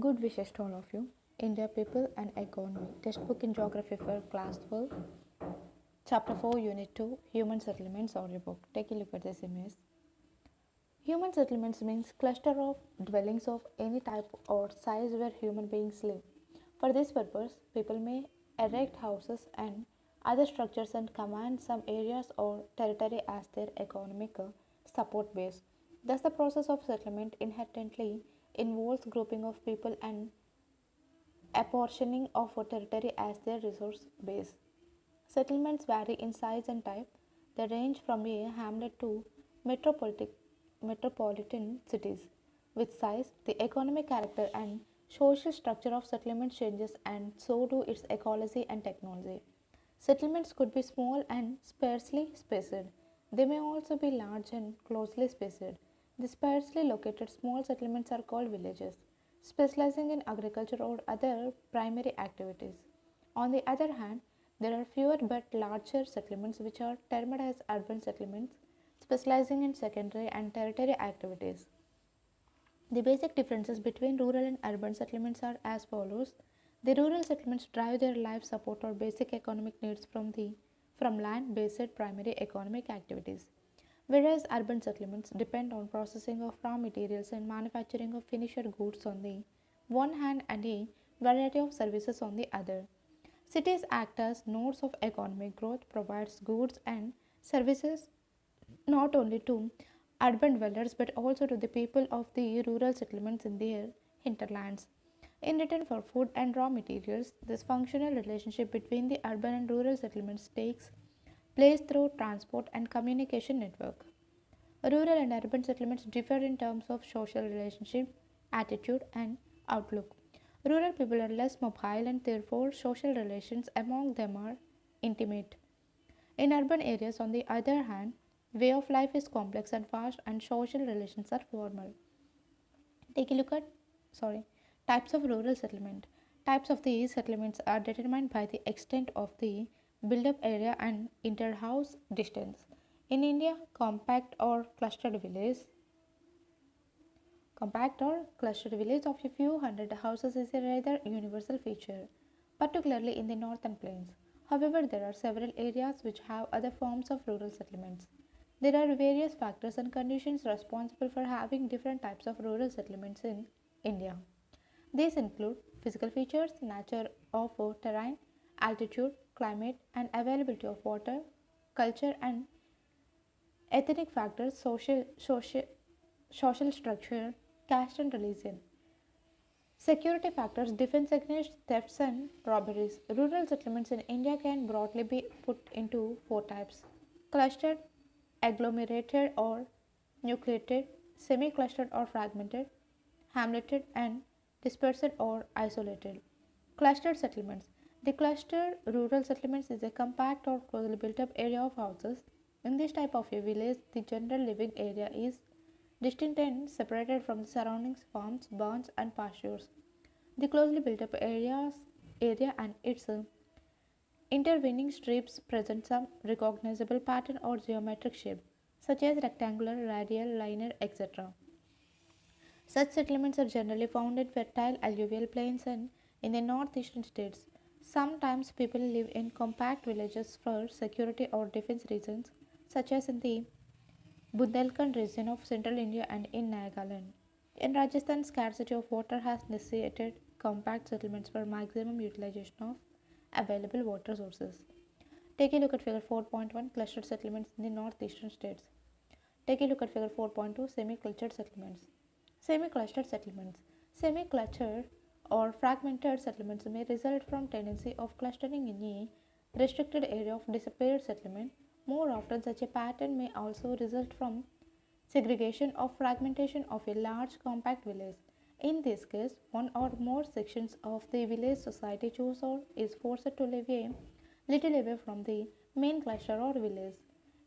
Good wishes to all of you. India People and Economy. Textbook in Geography for Class 12. Chapter 4, Unit 2, Human Settlements audiobook. Take a look at this image. Human settlements means cluster of dwellings of any type or size where human beings live. For this purpose, people may erect houses and other structures and command some areas or territory as their economic support base. Thus, the process of settlement inherently involves grouping of people and apportioning of a territory as their resource base. Settlements vary in size and type. They range from a hamlet to metropolitan cities. With size, the economic character and social structure of settlements changes, and so do its ecology and technology. Settlements could be small and sparsely spaced. They may also be large and closely spaced. The sparsely located small settlements are called villages, specializing in agriculture or other primary activities. On the other hand, there are fewer but larger settlements which are termed as urban settlements, specializing in secondary and tertiary activities. The basic differences between rural and urban settlements are as follows. The rural settlements drive their life support or basic economic needs from land-based primary economic activities, whereas urban settlements depend on processing of raw materials and manufacturing of finished goods on the one hand and a variety of services on the other. Cities act as nodes of economic growth, provides goods and services not only to urban dwellers but also to the people of the rural settlements in their hinterlands. In return for food and raw materials, this functional relationship between the urban and rural settlements takes place through transport and communication network. Rural and urban settlements differ in terms of social relationship, attitude, and outlook. Rural people are less mobile and therefore social relations among them are intimate. In urban areas, on the other hand, way of life is complex and fast and social relations are formal. Take a look at sorry types of rural settlement. Types of these settlements are determined by the extent of the build-up area and inter-house distance. In India, compact or clustered village of a few hundred houses is a rather universal feature, particularly in the northern plains. However, there are several areas which have other forms of rural settlements. There are various factors and conditions responsible for having different types of rural settlements in India. These include physical features, nature of terrain, altitude, climate, and availability of water, culture and ethnic factors, social structure, caste and religion. Security factors, defense against thefts and robberies. Rural settlements in India can broadly be put into four types: clustered, agglomerated or nucleated, semi clustered or fragmented, hamleted, and dispersed or isolated. Clustered settlements. The clustered rural settlements is a compact or closely built up area of houses. In this type of a village, the general living area is distinct and separated from the surroundings farms, barns, and pastures. The closely built up area and its intervening strips present some recognizable pattern or geometric shape, such as rectangular, radial, linear, etc. Such settlements are generally found in fertile alluvial plains and in the northeastern states. Sometimes people live in compact villages for security or defense reasons, such as in the Bundelkhand region of central India and in Nagaland. In Rajasthan, scarcity of water has necessitated compact settlements for maximum utilization of available water sources. Take a look at figure 4.1 clustered settlements in the northeastern states. Take a look at figure 4.2 semi-clustered settlements. Semi-clustered settlements. Semi-clustered or fragmented settlements may result from tendency of clustering in a restricted area of disappeared settlement. More often, such a pattern may also result from segregation or fragmentation of a large compact village. In this case, one or more sections of the village society choose or is forced to live a little away from the main cluster or village.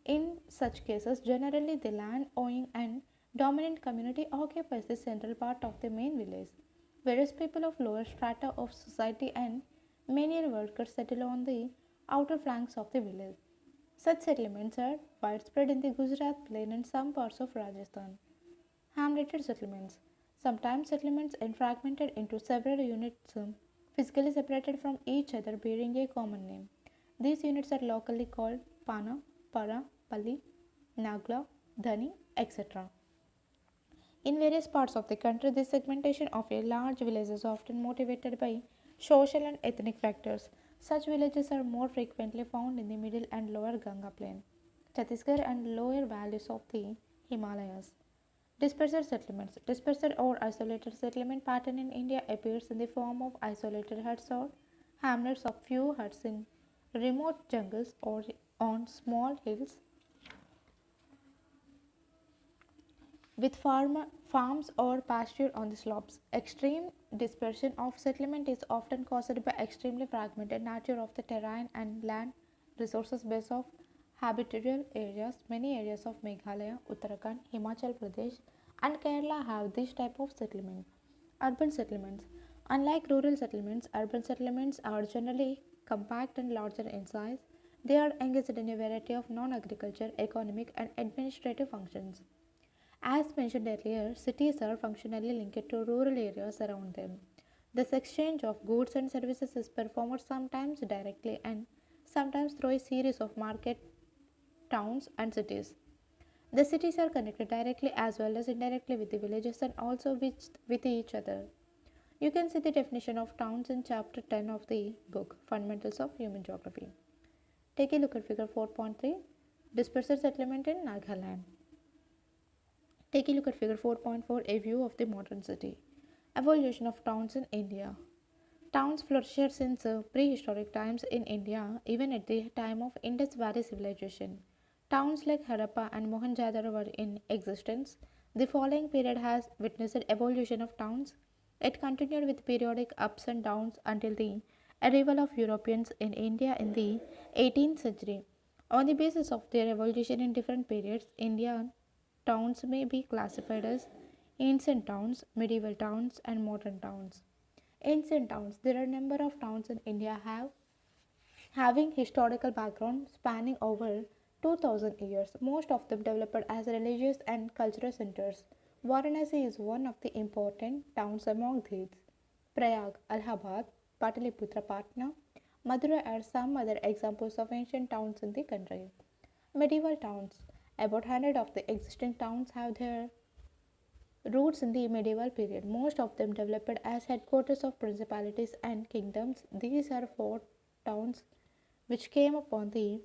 In such cases, generally the land owning and dominant community occupies the central part of the main village, whereas people of lower strata of society and menial workers settle on the outer flanks of the village. Such settlements are widespread in the Gujarat plain and some parts of Rajasthan. Hamleted settlements. Sometimes settlements are fragmented into several units physically separated from each other bearing a common name. These units are locally called Pana, Para, Pali, Nagla, Dhani, etc. In various parts of the country, this segmentation of a large village is often motivated by social and ethnic factors. Such villages are more frequently found in the middle and lower Ganga plain, Chhattisgarh, and lower valleys of the Himalayas. Dispersed settlements. Dispersed or isolated settlement pattern in India appears in the form of isolated huts or hamlets of few huts in remote jungles or on small hills with farms or pasture on the slopes. Extreme dispersion of settlement is often caused by extremely fragmented nature of the terrain and land resources base of habitable areas. Many areas of Meghalaya, Uttarakhand, Himachal Pradesh, and Kerala have this type of settlement. Urban settlements. Unlike rural settlements, urban settlements are generally compact and larger in size. They are engaged in a variety of non agriculture, economic, and administrative functions. As mentioned earlier, cities are functionally linked to rural areas around them. This exchange of goods and services is performed sometimes directly and sometimes through a series of market towns and cities. The cities are connected directly as well as indirectly with the villages and also with each other. You can see the definition of towns in chapter 10 of the book Fundamentals of Human Geography. Take a look at figure 4.3, Dispersed Settlement in Nagaland. Take a look at figure 4.4, a view of the modern city. Evolution of towns in India. Towns flourished since prehistoric times in India, even at the time of Indus Valley civilization. Towns like Harappa and Mohenjo-daro were in existence. The following period has witnessed evolution of towns. It continued with periodic ups and downs until the arrival of Europeans in India in the 18th century. On the basis of their evolution in different periods, Indian towns may be classified as ancient towns, medieval towns, and modern towns. Ancient towns. There are a number of towns in India having historical background spanning over 2000 years. Most of them developed as religious and cultural centers. Varanasi is one of the important towns among these. Prayag, Allahabad, Pataliputra, Patna, Madurai are some other examples of ancient towns in the country. Medieval towns. About 100 of the existing towns have their roots in the medieval period. Most of them developed as headquarters of principalities and kingdoms. These are fort towns which came upon the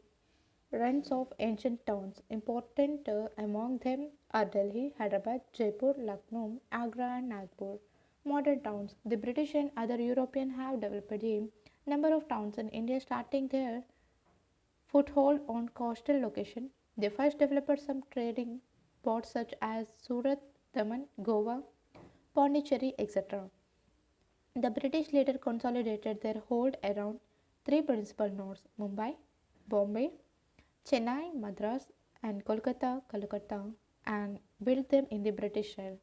ruins of ancient towns. Important among them are Delhi, Hyderabad, Jaipur, Lucknow, Agra, and Nagpur. Modern towns. The British and other European have developed a number of towns in India starting their foothold on coastal location. They first developed some trading ports such as Surat, Daman, Goa, Pondicherry, etc. The British later consolidated their hold around three principal nodes Mumbai, Bombay, Chennai, Madras, and Kolkata, Calcutta, and built them in the British style,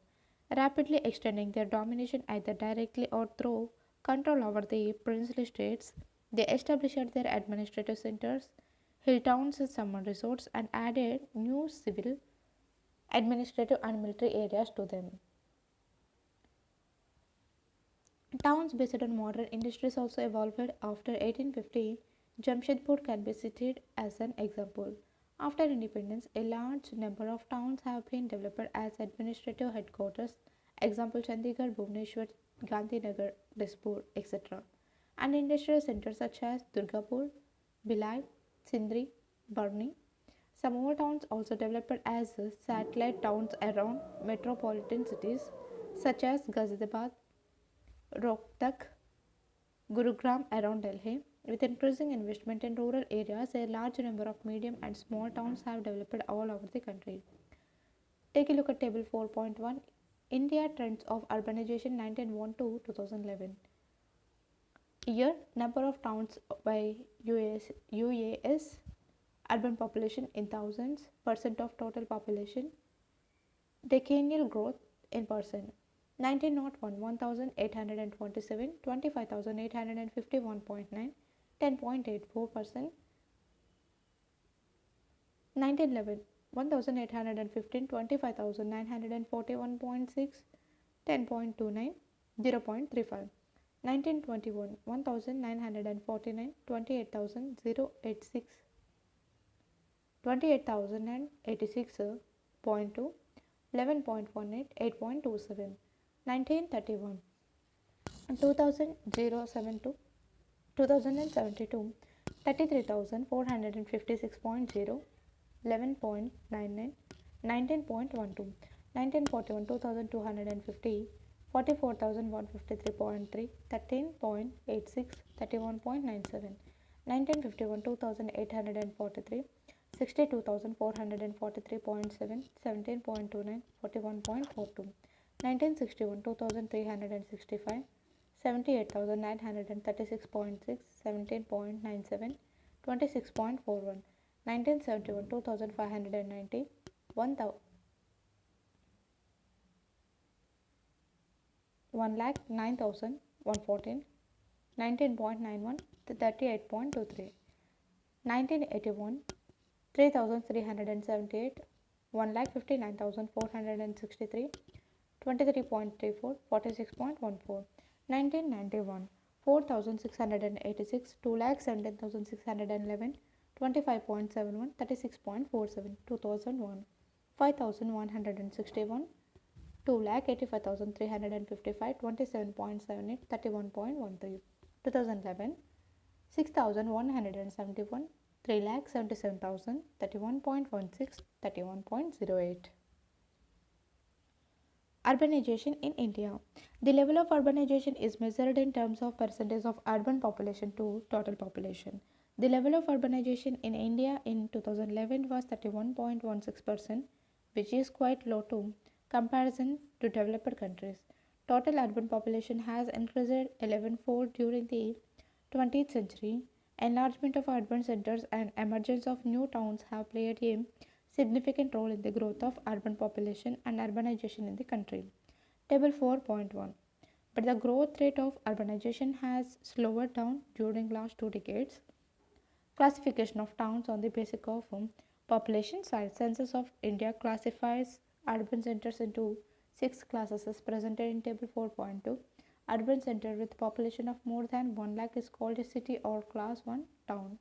rapidly extending their domination either directly or through control over the princely states. They established their administrative centers, hill towns, and summer resorts, and added new civil, administrative, and military areas to them. Towns based on modern industries also evolved after 1850. Jamshedpur can be cited as an example. After independence, a large number of towns have been developed as administrative headquarters. Example Chandigarh, Bhubaneswar, Gandhinagar, Dispur, etc. And industrial centers such as Durgapur, Bhilai, Sindri, Barni. Some more towns also developed as satellite towns around metropolitan cities such as Ghaziabad, Rohtak, Gurugram around Delhi. With increasing investment in rural areas, a large number of medium and small towns have developed all over the country. Take a look at table 4.1 India Trends of Urbanization 1901 to 2011. Year number of towns by UAS urban population in thousands, percent of total population, decennial growth in percent. 1901 1827 25,851.9 10.84%. 1911 1815 25,941.6 10.29, 0.35. 1921, 1949, 28,086, 28,086.2, 11.18, 8.27. 1931, 2072, 2072, 33,456.0, 11.99, 19.12. 1941, 2,250, 44,153.3, 13.86, 31.97. 1951, 2,843, 62,443.7, 17.29, 41.42. 1961, 2,365, 78,936.6, 17.97, 26.41. 1971, 2,590, 1,09,114, 19.91, 38.23. 1981, 3,378, 1,59,463, 23.34, 46.14. 1991, 4,686, 2,17,611, 25.71, 36.47. 2001, 5,161, 2,85,355, 27.78, 31.13. 2011, 6,171, 3,77,000, 31.16, 31.08. Urbanization in India. The level of urbanization is measured in terms of percentage of urban population to total population. The level of urbanization in India in 2011 was 31.16%, which is quite low to comparison to developed countries. Total urban population has increased 11-fold during the 20th century. Enlargement of urban centers and emergence of new towns have played a significant role in the growth of urban population and urbanization in the country. Table 4.1. But the growth rate of urbanization has slowed down during last 2 decades. Classification of towns on the basis of population size. Census of India classifies urban centers into 6 classes as presented in table 4.2. Urban center with population of more than 1 lakh is called a city or class 1 town.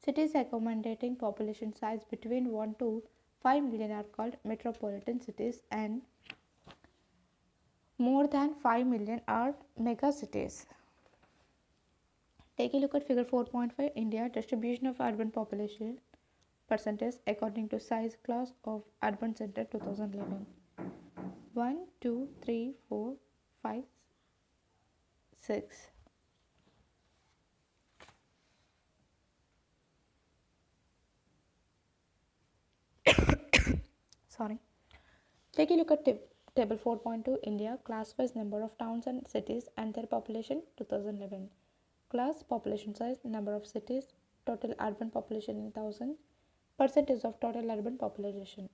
Cities accommodating population size between 1 to 5 million are called metropolitan cities, and more than 5 million are mega cities. Take a look at figure 4.5. India distribution of urban population percentage according to size class of urban center 2011. 1, 2, 3, 4, 5, 6. Sorry. Take a look at table 4.2. India class-wise number of towns and cities and their population 2011. Class, population size, number of cities, total urban population in thousand, percentage of total urban population.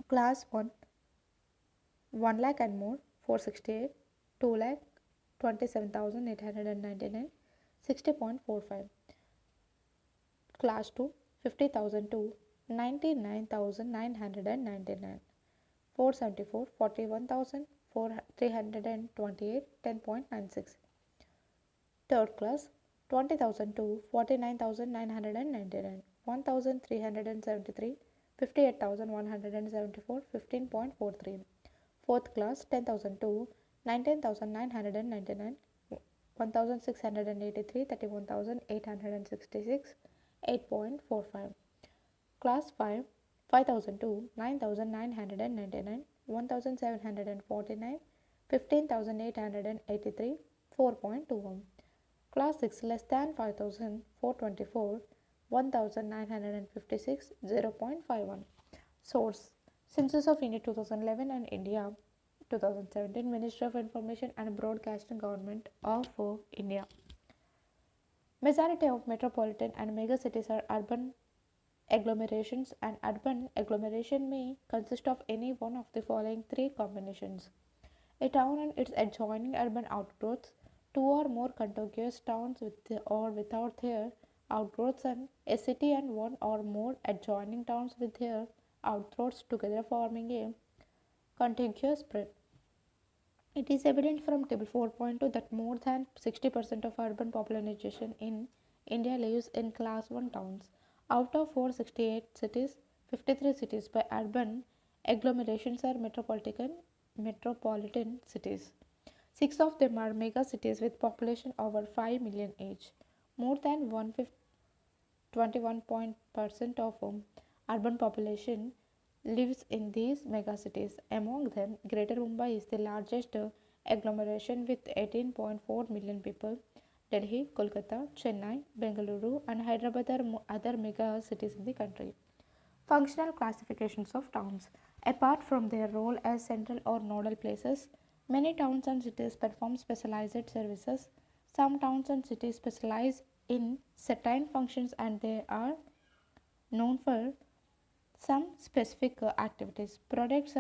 Class 1, 1 lakh and more, 468, 2 lakh, 27,899, 60.45. Class 2, 50,000 to 99,999, 474, 41,328, 10.96. Third class, 20,000 to 49,999, 1,373, 58,174, 15.43. Fourth class, 10,000 to 19,999, 1,683, 31,866, 8.45. Class 5, 5,000 to 9,999, 1,749, 15,883, 4.21. Class 6 less than 5,000, 424, 1,956, 0.51. Source: Census of India 2011 and India 2017, Ministry of Information and Broadcasting, Government of India. Majority of metropolitan and megacities are urban agglomerations. An urban agglomeration may consist of any one of the following 3 combinations: a town and its adjoining urban outgrowths, 2 or more contiguous towns with or without their outgrowths, and a city and 1 or more adjoining towns with their outgrowths together forming a contiguous spread. It is evident from Table 4.2 that more than 60% of urban population in India lives in Class 1 towns. Out of 468 cities, 53 cities by urban agglomerations are metropolitan cities. Six of them are mega cities with population over 5 million each. More than 21% of urban population lives in these megacities. Among them, Greater Mumbai is the largest agglomeration with 18.4 million people. Delhi, Kolkata, Chennai, Bengaluru, and Hyderabad are other mega cities in the country. Functional classifications of towns. Apart from their role as central or nodal places, many towns and cities perform specialized services. Some towns and cities specialize in certain functions and they are known for some specific activities. Products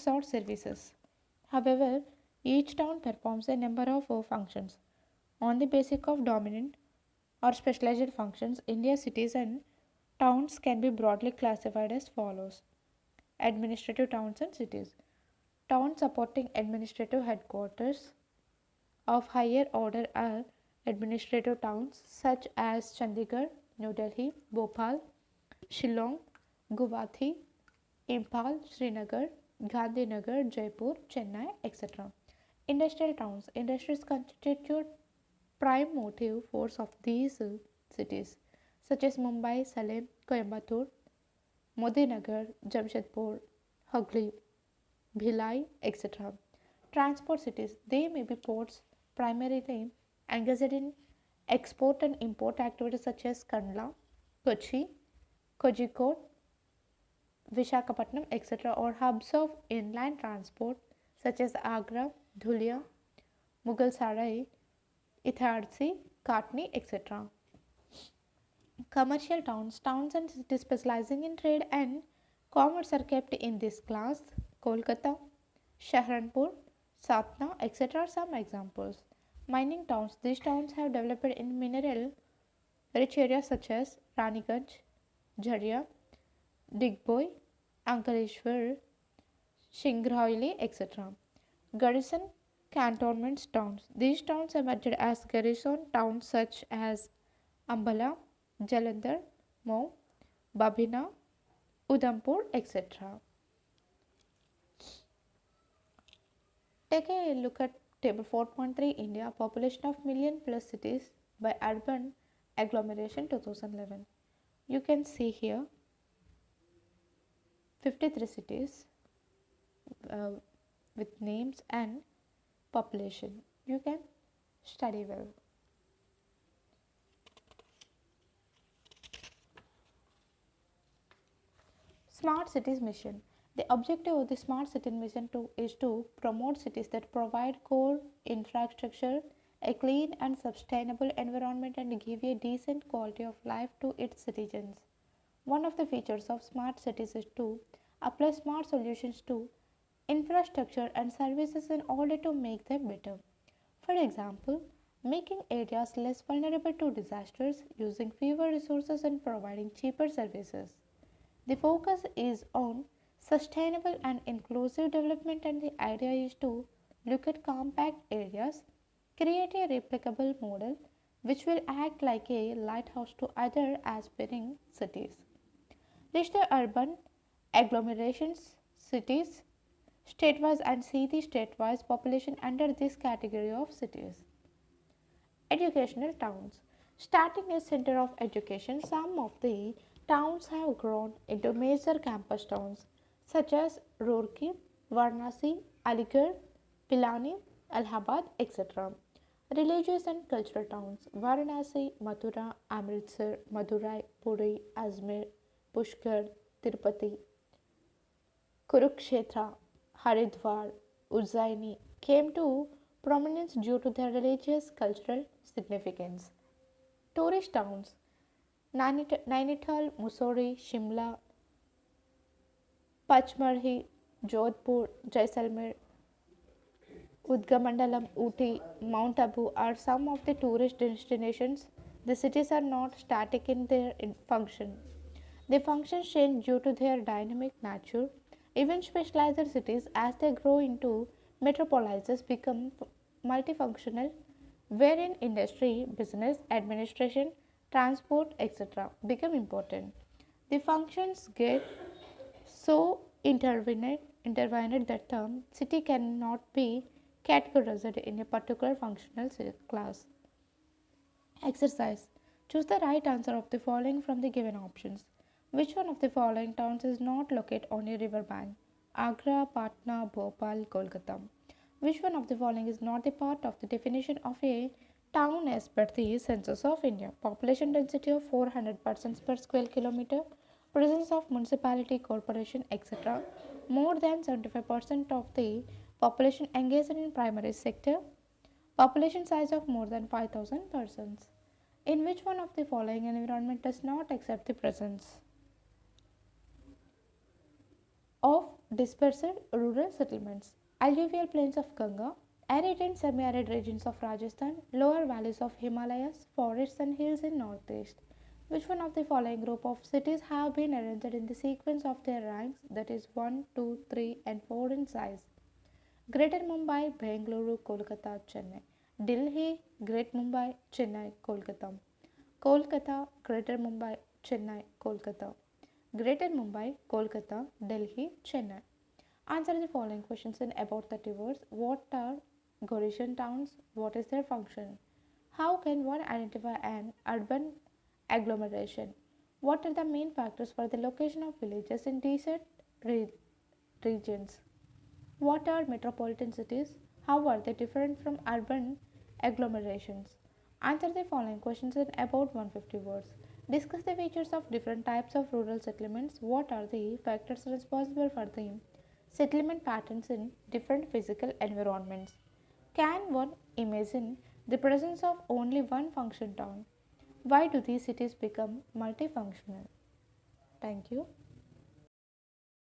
or services. However, each town performs a number of functions. On the basis of dominant or specialized functions, India's cities and towns can be broadly classified as follows: administrative towns and cities. Towns supporting administrative headquarters of higher order are administrative towns such as Chandigarh, New Delhi, Bhopal, Shillong, Guwahati, Imphal, Srinagar, Gandhinagar, Jaipur, Chennai, etc. Industrial towns. Industries constitute prime motive force of these cities, such as Mumbai, Salem, Coimbatore, Modinagar, Jamshedpur, Hooghly, Bhilai, etc. Transport cities. They may be ports, primarily engaged in export and import activities such as Kandla, Kochi, Kozhikode, Vishakhapatnam, etc., or hubs of inland transport such as Agra, Dhulia, Mughal Sarai, Itharsi, Katni, etc. Commercial towns. Towns and cities specializing in trade and commerce are kept in this class. Kolkata, Shahranpur, Satna, etc. are some examples. Mining towns. These towns have developed in mineral rich areas such as Raniganj, Jharia, Digboi, Ankaleshwar, Shingrauli, etc. Garrison cantonments towns. These towns emerged as garrison towns such as Ambala, Jalandhar, Mhow, Babina, Udhampur, etc. Take a look at table 4.3 India population of million plus cities by urban agglomeration 2011. You can see here 53 cities uh, with names and population. You can study well. Smart Cities Mission. The objective of the Smart City Mission is to promote cities that provide core infrastructure, a clean and sustainable environment, and give a decent quality of life to its citizens. One of the features of smart cities is to apply smart solutions to infrastructure and services in order to make them better. For example, making areas less vulnerable to disasters, using fewer resources, and providing cheaper services. The focus is on sustainable and inclusive development, and the idea is to look at compact areas, create a replicable model which will act like a lighthouse to other aspiring cities. List the urban agglomerations, cities, statewise, and see the statewise population under this category of cities. Educational towns. Starting as center of education, some of the towns have grown into major campus towns such as Roorkee, Varanasi, Aligarh, Pilani, Allahabad, etc. Religious and cultural towns. Varanasi, Mathura, Amritsar, Madurai, Puri, Ajmer, Pushkar, Tirupati, Kurukshetra, Haridwar, Ujjaini came to prominence due to their religious cultural significance. Tourist towns. Nainital, Mussoorie, Shimla, Pachmarhi, Jodhpur, Jaisalmer, Udgamandalam, Ooty, Mount Abu are some of the tourist destinations The cities are not static in their function. Their functions change due to their dynamic nature. Even specialized cities, as they grow into metropolises, become multifunctional, wherein industry, business, administration, transport, etc., become important. The functions get so intertwined that the city cannot be categorized in a particular functional class. Exercise. Choose the right answer of the following from the given options. Which one of the following towns is not located on a river bank? Agra, Patna, Bhopal, Kolkata. Which one of the following is not the part of the definition of a town as per the census of India? Population density of 400 persons per square kilometer, presence of municipality, corporation, etc. More than 75% of the population engaged in primary sector, population size of more than 5,000 persons. In which one of the following environment does not accept the presence of dispersed rural settlements? Alluvial plains of Ganga, arid and semi-arid regions of Rajasthan, lower valleys of Himalayas, forests and hills in northeast. Which one of the following group of cities have been arranged in the sequence of their ranks, that is 1, 2, 3 and 4 in size? Greater Mumbai, Bengaluru, Kolkata, Chennai. Delhi, Great Mumbai, Chennai, Kolkata. Kolkata, Greater Mumbai, Chennai, Kolkata. Greater Mumbai, Kolkata, Delhi, Chennai. Answer the following questions in about 30 words. What are Goritian towns? What is their function? How can one identify an urban agglomeration? What are the main factors for the location of villages in desert regions? What are metropolitan cities? How are they different from urban agglomerations? Answer the following questions in about 150 words. Discuss the features of different types of rural settlements. What are the factors responsible for the settlement patterns in different physical environments? Can one imagine the presence of only one function town? Why do these cities become multifunctional? Thank you.